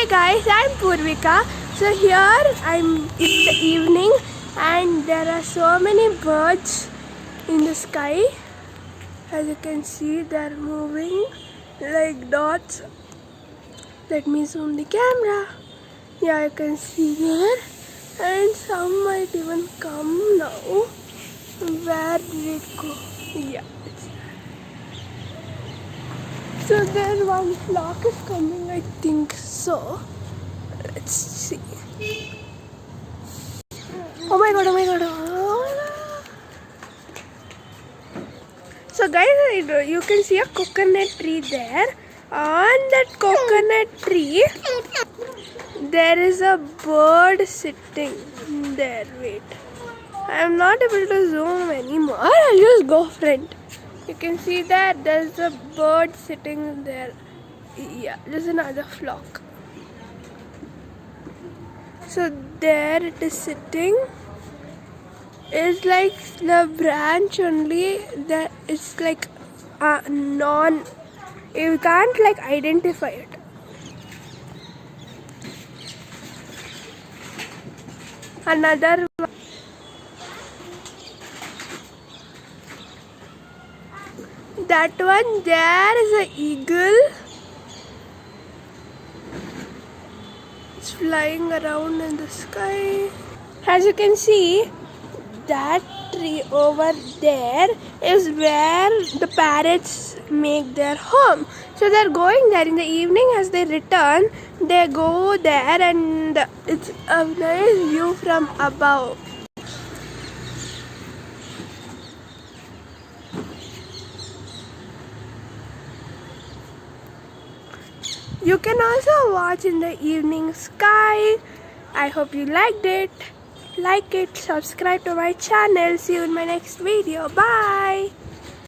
guys, I'm Purvika. So here it's the evening and there are so many birds in the sky. As you can see, they're moving like dots. Let me zoom the camera. Yeah, you can see there. And some might even come now. Where did it go? Yeah, it's there. So there one flock is coming, I think so. Let's see. Oh my god, oh my god. Oh. So guys, you can see a coconut tree there. On that coconut tree, there is a bird sitting there. Wait, I am not able to zoom anymore. I'll just go front. You can see that there's a bird sitting there. Yeah, there's another flock. So there it is sitting. It's like the branch only that it's like you can't like identify it. Another one. That one there is an eagle. It's flying around in the sky. As you can see, that tree over there is where the parrots make their home. So they're going there in the evening. As they return, they go there and it's a nice view from above. You can also watch in the evening sky. I hope you liked it. Like it, subscribe to my channel. See you in my next video. Bye.